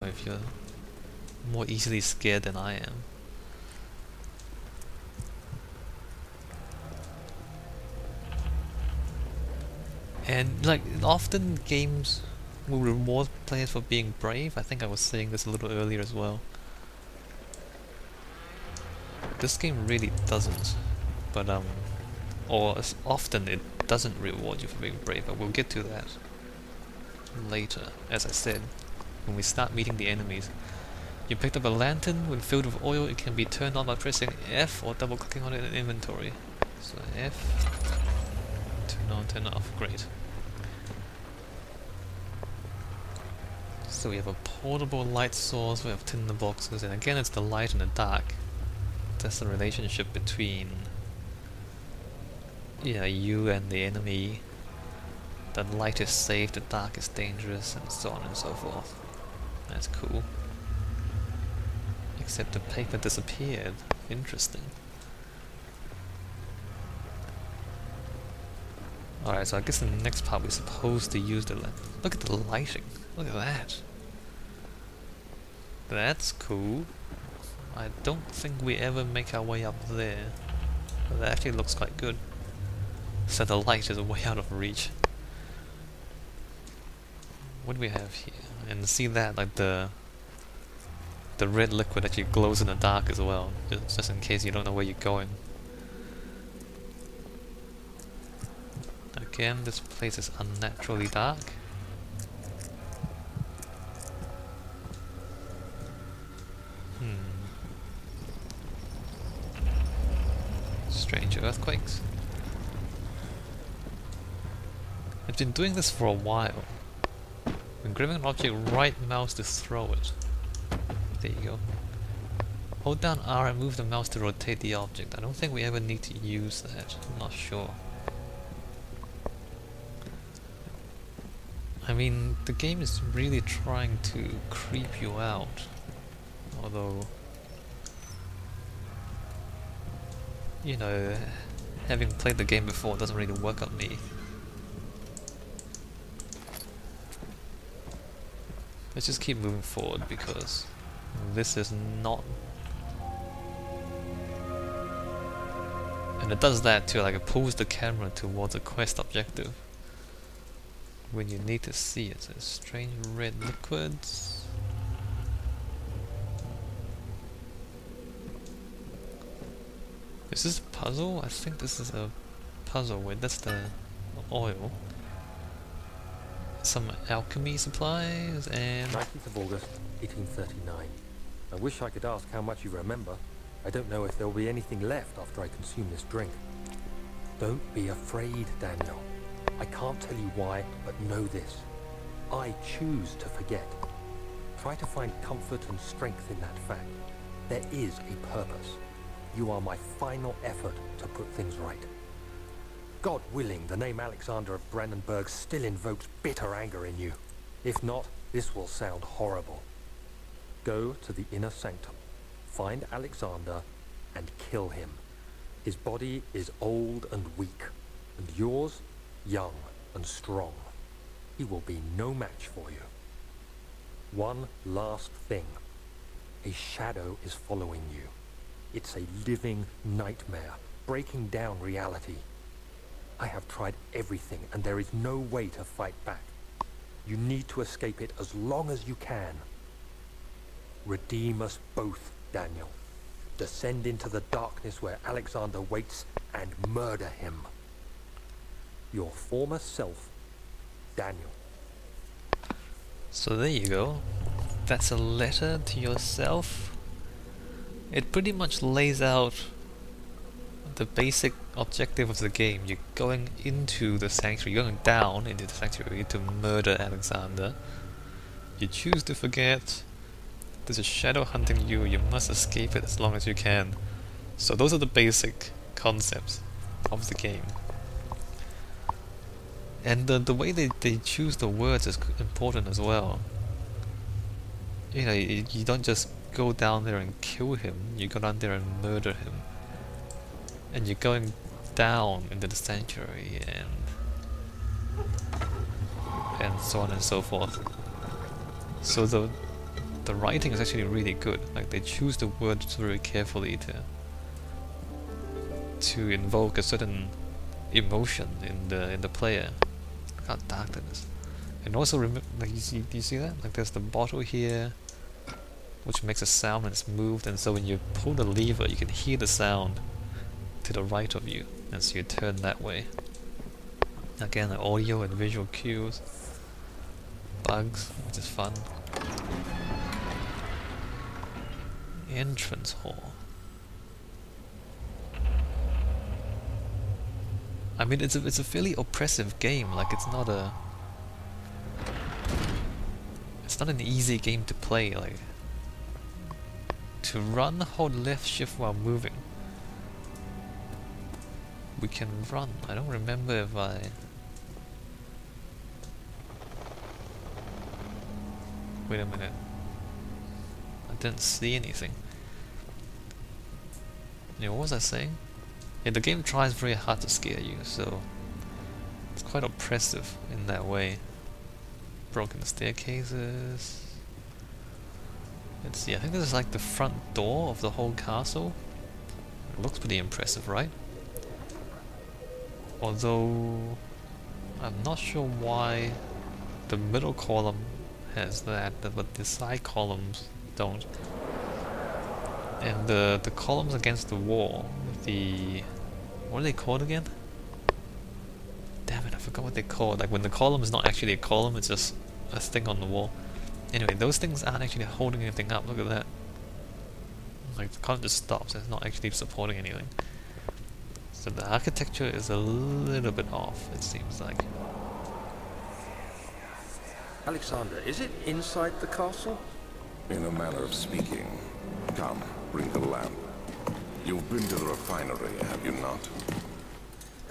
if you're more easily scared than I am. And like, often games will reward players for being brave. I think I was saying this a little earlier as well. This game really doesn't, but or as often it doesn't reward you for being brave, but we'll get to that later. As I said, when we start meeting the enemies. You picked up a lantern. When filled with oil, it can be turned on by pressing F or double clicking on it in inventory. So F, turn on, turn off, great. So we have a portable light source, we have tinder boxes, and again it's the light and the dark. That's the relationship between you and the enemy. The light is safe, the dark is dangerous, and so on and so forth. That's cool. Except the paper disappeared. Interesting. Alright, so I guess in the next part we're supposed to use the light. Look at the lighting. Look at that. That's cool. I don't think we ever make our way up there. But that actually looks quite good. So the light is way out of reach. What do we have here? And see that, like the red liquid actually glows in the dark as well, just in case you don't know where you're going. Again, this place is unnaturally dark. Strange earthquakes. I've been doing this for a while. When grabbing an object, right mouse to throw it. There you go. Hold down R and move the mouse to rotate the object. I don't think we ever need to use that. I'm not sure. I mean, the game is really trying to creep you out. Although, you know, having played the game before doesn't really work on me. Let's just keep moving forward because this is not... And it does that too, like it pulls the camera towards a quest objective when you need to see it. So strange red liquids. Is this a puzzle? I think this is a puzzle. Wait, that's the oil. Some alchemy supplies and... 19th of August, 1839. I wish I could ask how much you remember. I don't know if there will be anything left after I consume this drink. Don't be afraid, Daniel. I can't tell you why, but know this. I choose to forget. Try to find comfort and strength in that fact. There is a purpose. You are my final effort to put things right. God willing, the name Alexander of Brandenburg still invokes bitter anger in you. If not, this will sound horrible. Go to the inner sanctum, find Alexander, and kill him. His body is old and weak, and yours, young and strong. He will be no match for you. One last thing. A shadow is following you. It's a living nightmare, breaking down reality. I have tried everything, and there is no way to fight back. You need to escape it as long as you can. Redeem us both, Daniel. Descend into the darkness where Alexander waits and murder him. Your former self, Daniel. So there you go. That's a letter to yourself. It pretty much lays out the basic objective of the game. You're going into the sanctuary, you're going down into the sanctuary to murder Alexander. You choose to forget. There's a shadow hunting you, you must escape it as long as you can. So those are the basic concepts of the game. And the way they choose the words is important as well. You know, you don't just go down there and kill him, you go down there and murder him. And you're going down into the sanctuary and so on and so forth. So the the writing is actually really good. Like they choose the words very carefully to invoke a certain emotion in the player. Look how dark that is. And also like do you see that? Like there's the bottle here, which makes a sound when it's moved, and so when you pull the lever, you can hear the sound to the right of you, and so you turn that way. Again, the audio and visual cues, bugs, which is fun. Entrance hall. I mean, it's a fairly oppressive game. Like it's not an easy game to play. Like to run, hold left shift while moving. We can run. I don't remember if I. Wait a minute. I didn't see anything. Yeah, what was I saying? Yeah, the game tries very hard to scare you, so it's quite oppressive in that way. Broken staircases. Let's see, I think this is like the front door of the whole castle. It looks pretty impressive, right? Although I'm not sure why the middle column has that, but the side columns don't. And the columns against the wall, what are they called again? Damn it, I forgot what they're called. Like when the column is not actually a column, it's just a thing on the wall. Anyway, those things aren't actually holding anything up, look at that. Like the column just stops, it's not actually supporting anything. So the architecture is a little bit off, it seems like. Alexander, is it inside the castle? In a manner of speaking. Come, bring the lamp. You've been to the refinery, have you not?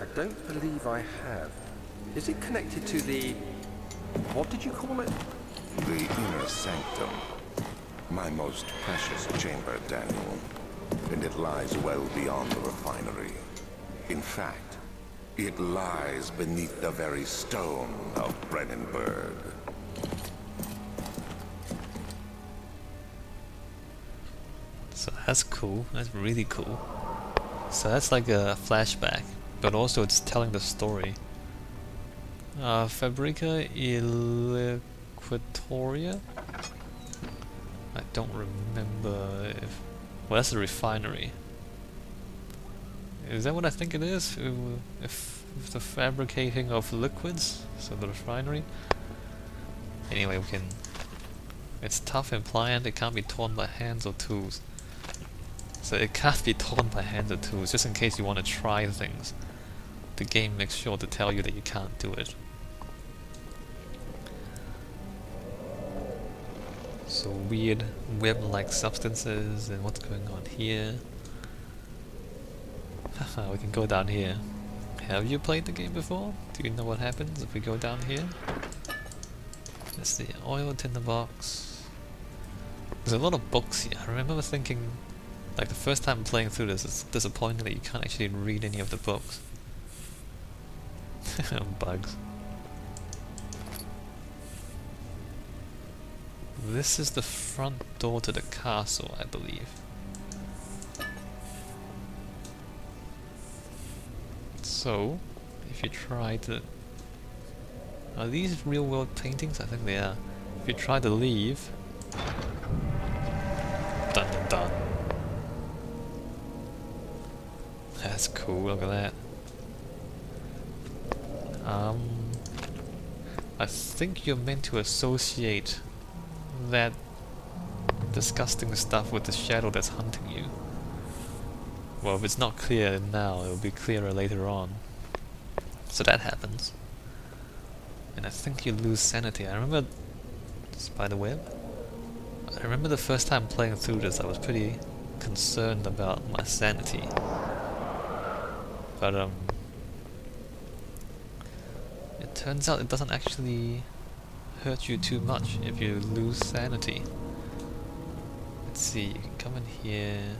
I don't believe I have. Is it connected to the... what did you call it? The inner sanctum. My most precious chamber, Daniel. And it lies well beyond the refinery. In fact, it lies beneath the very stone of Brennenburg. So that's cool, that's really cool. So that's like a flashback, but also it's telling the story. Fabrica Equatoria? I don't remember if... well, that's a refinery. Is that what I think it is? If the fabricating of liquids, so the refinery? Anyway, we can... it's tough and pliant, it can't be torn by hands or tools. So it can't be torn by hands or tools, just in case you want to try things. The game makes sure to tell you that you can't do it. So weird web-like substances, and what's going on here? Haha, we can go down here. Have you played the game before? Do you know what happens if we go down here? Let's see, oil tinderbox. There's a lot of books here. I remember thinking, like the first time playing through this, it's disappointing that you can't actually read any of the books. Bugs. This is the front door to the castle, I believe. So, if you try to... are these real world paintings? I think they are. If you try to leave... dun dun dun. That's cool, look at that. I think you're meant to associate that disgusting stuff with the shadow that's hunting you. Well, if it's not clear now, it'll be clearer later on. So that happens. And I think you lose sanity. I remember... spiderweb? I remember the first time playing through this, I was pretty concerned about my sanity. But it turns out it doesn't actually hurt you too much if you lose sanity. Let's see, you can come in here,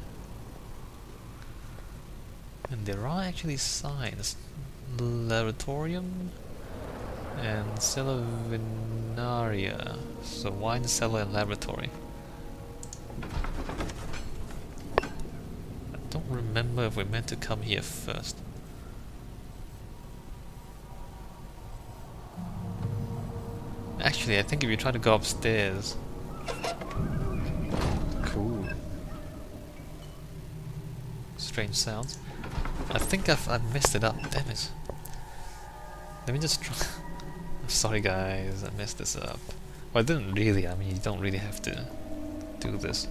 and there are actually signs. Laboratorium and Cellavinaria. So wine cellar and laboratory. remember if we're meant to come here first. Actually, I think if you try to go upstairs... Cool. Strange sounds. I think I've messed it up, damn it. Let me just try... Sorry guys, I messed this up. Well, I didn't really, I mean, you don't really have to do this.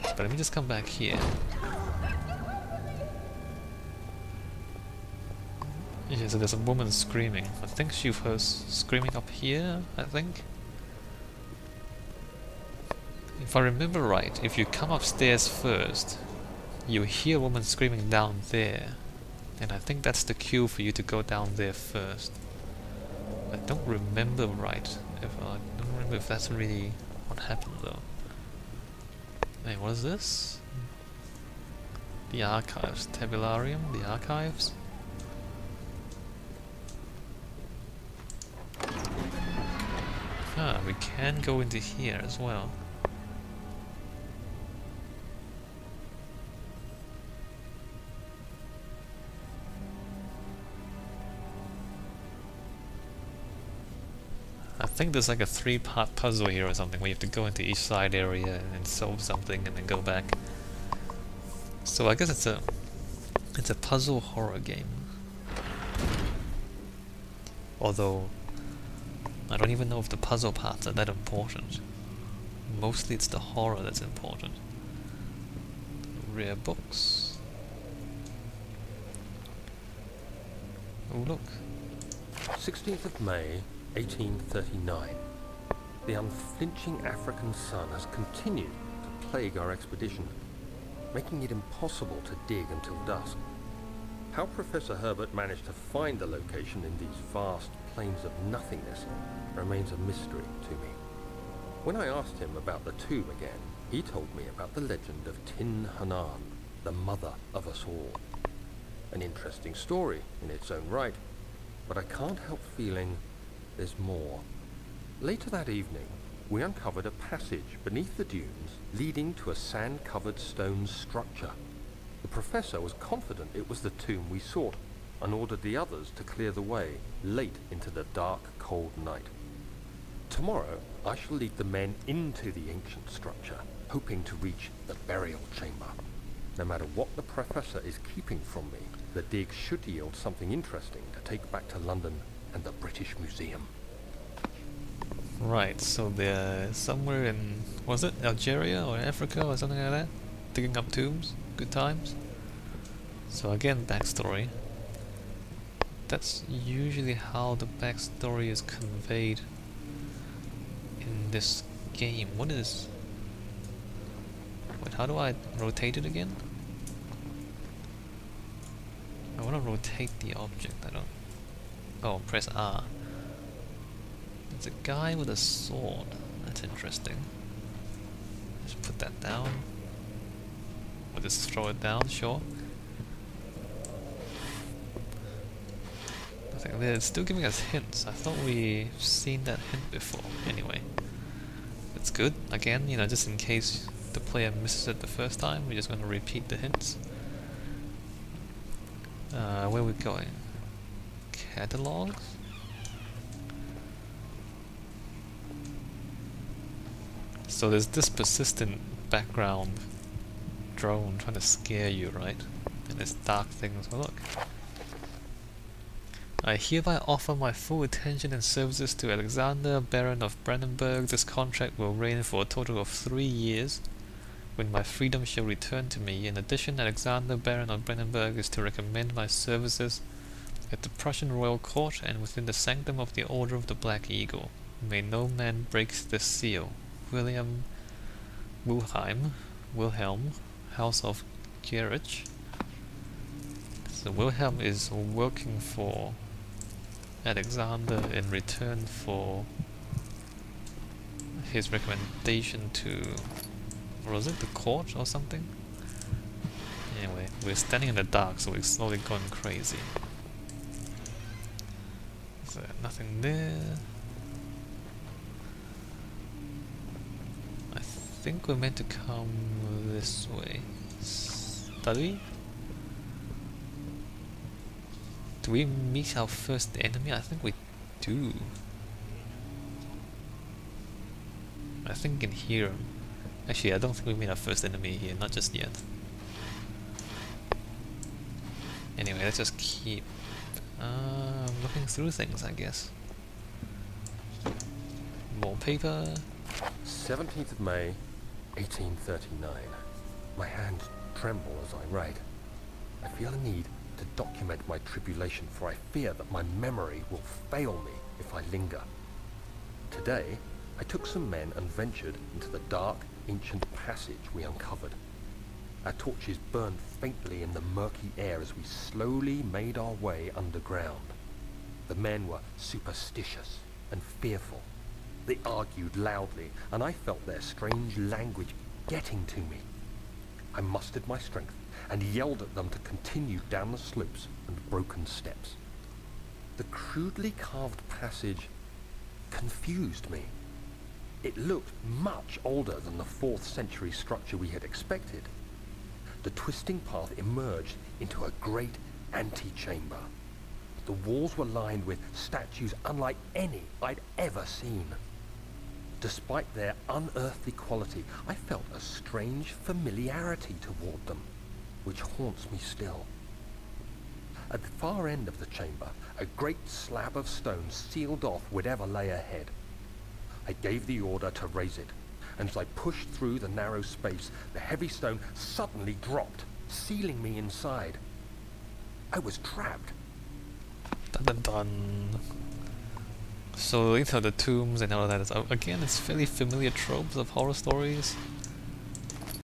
But let me just come back here. Yeah, so there's a woman screaming. I think she was screaming up here, I think. If I remember right, if you come upstairs first, you hear a woman screaming down there. And I think that's the cue for you to go down there first. I don't remember right. I don't remember if that's really what happened though. Hey, what is this? The archives. Tabularium, the archives. Ah, we can go into here as well. I think there's like a 3-part puzzle here or something where you have to go into each side area and solve something and then go back. So I guess it's a puzzle horror game. Although I don't even know if the puzzle parts are that important. Mostly it's the horror that's important. Rare books. Oh look. 16th of May, 1839. The unflinching African sun has continued to plague our expedition, making it impossible to dig until dusk. How Professor Herbert managed to find the location in these vast plains of nothingness remains a mystery to me. When I asked him about the tomb again, he told me about the legend of Tin Hanan, the mother of us all. An interesting story in its own right, but I can't help feeling there's more. Later that evening, we uncovered a passage beneath the dunes leading to a sand-covered stone structure. The professor was confident it was the tomb we sought and ordered the others to clear the way late into the dark, cold night. Tomorrow, I shall lead the men into the ancient structure, hoping to reach the burial chamber. No matter what the professor is keeping from me, the dig should yield something interesting to take back to London and the British Museum. Right, so they're somewhere in, was it Algeria or Africa or something like that? Digging up tombs? Good times? So again, backstory. That's usually how the backstory is conveyed in this game. What is... Wait, how do I rotate it again? I want to rotate the object, I don't... Oh, press R. It's a guy with a sword. That's interesting. Just put that down. Or just throw it down, sure. Nothing there. It's still giving us hints. I thought we've seen that hint before. Anyway. It's good. Again, you know, just in case the player misses it the first time, we're just going to repeat the hints. Where are we going? Catalogs? So there's this persistent background drone trying to scare you, right? And this dark thing as well. Look. I hereby offer my full attention and services to Alexander, Baron of Brandenburg. This contract will reign for a total of 3 years, when my freedom shall return to me. In addition, Alexander, Baron of Brandenburg, is to recommend my services at the Prussian royal court and within the sanctum of the Order of the Black Eagle. May no man break this seal. Wilhelm, House of Gerich. So Wilhelm is working for Alexander in return for his recommendation to, or was it the court or something? Anyway, we're standing in the dark, so we're slowly going crazy. Is there nothing there? I think we're meant to come this way. Study? Do we meet our first enemy? I think we do. I think we can hear him. Actually, I don't think we meet our first enemy here, not just yet. Anyway, let's just keep looking through things, I guess. More paper. 17th of May, 1839. My hands tremble as I write. I feel a need to document my tribulation, for I fear that my memory will fail me if I linger. Today, I took some men and ventured into the dark, ancient passage we uncovered. Our torches burned faintly in the murky air as we slowly made our way underground. The men were superstitious and fearful. They argued loudly, and I felt their strange language getting to me. I mustered my strength and yelled at them to continue down the slopes and broken steps. The crudely carved passage confused me. It looked much older than the 4th century structure we had expected. The twisting path emerged into a great antechamber. The walls were lined with statues unlike any I'd ever seen. Despite their unearthly quality, I felt a strange familiarity toward them, which haunts me still. At the far end of the chamber, a great slab of stone sealed off whatever lay ahead. I gave the order to raise it, and as I pushed through the narrow space, the heavy stone suddenly dropped, sealing me inside. I was trapped. Dun dun dun. So into the tombs and all of that. Again, it's fairly familiar tropes of horror stories.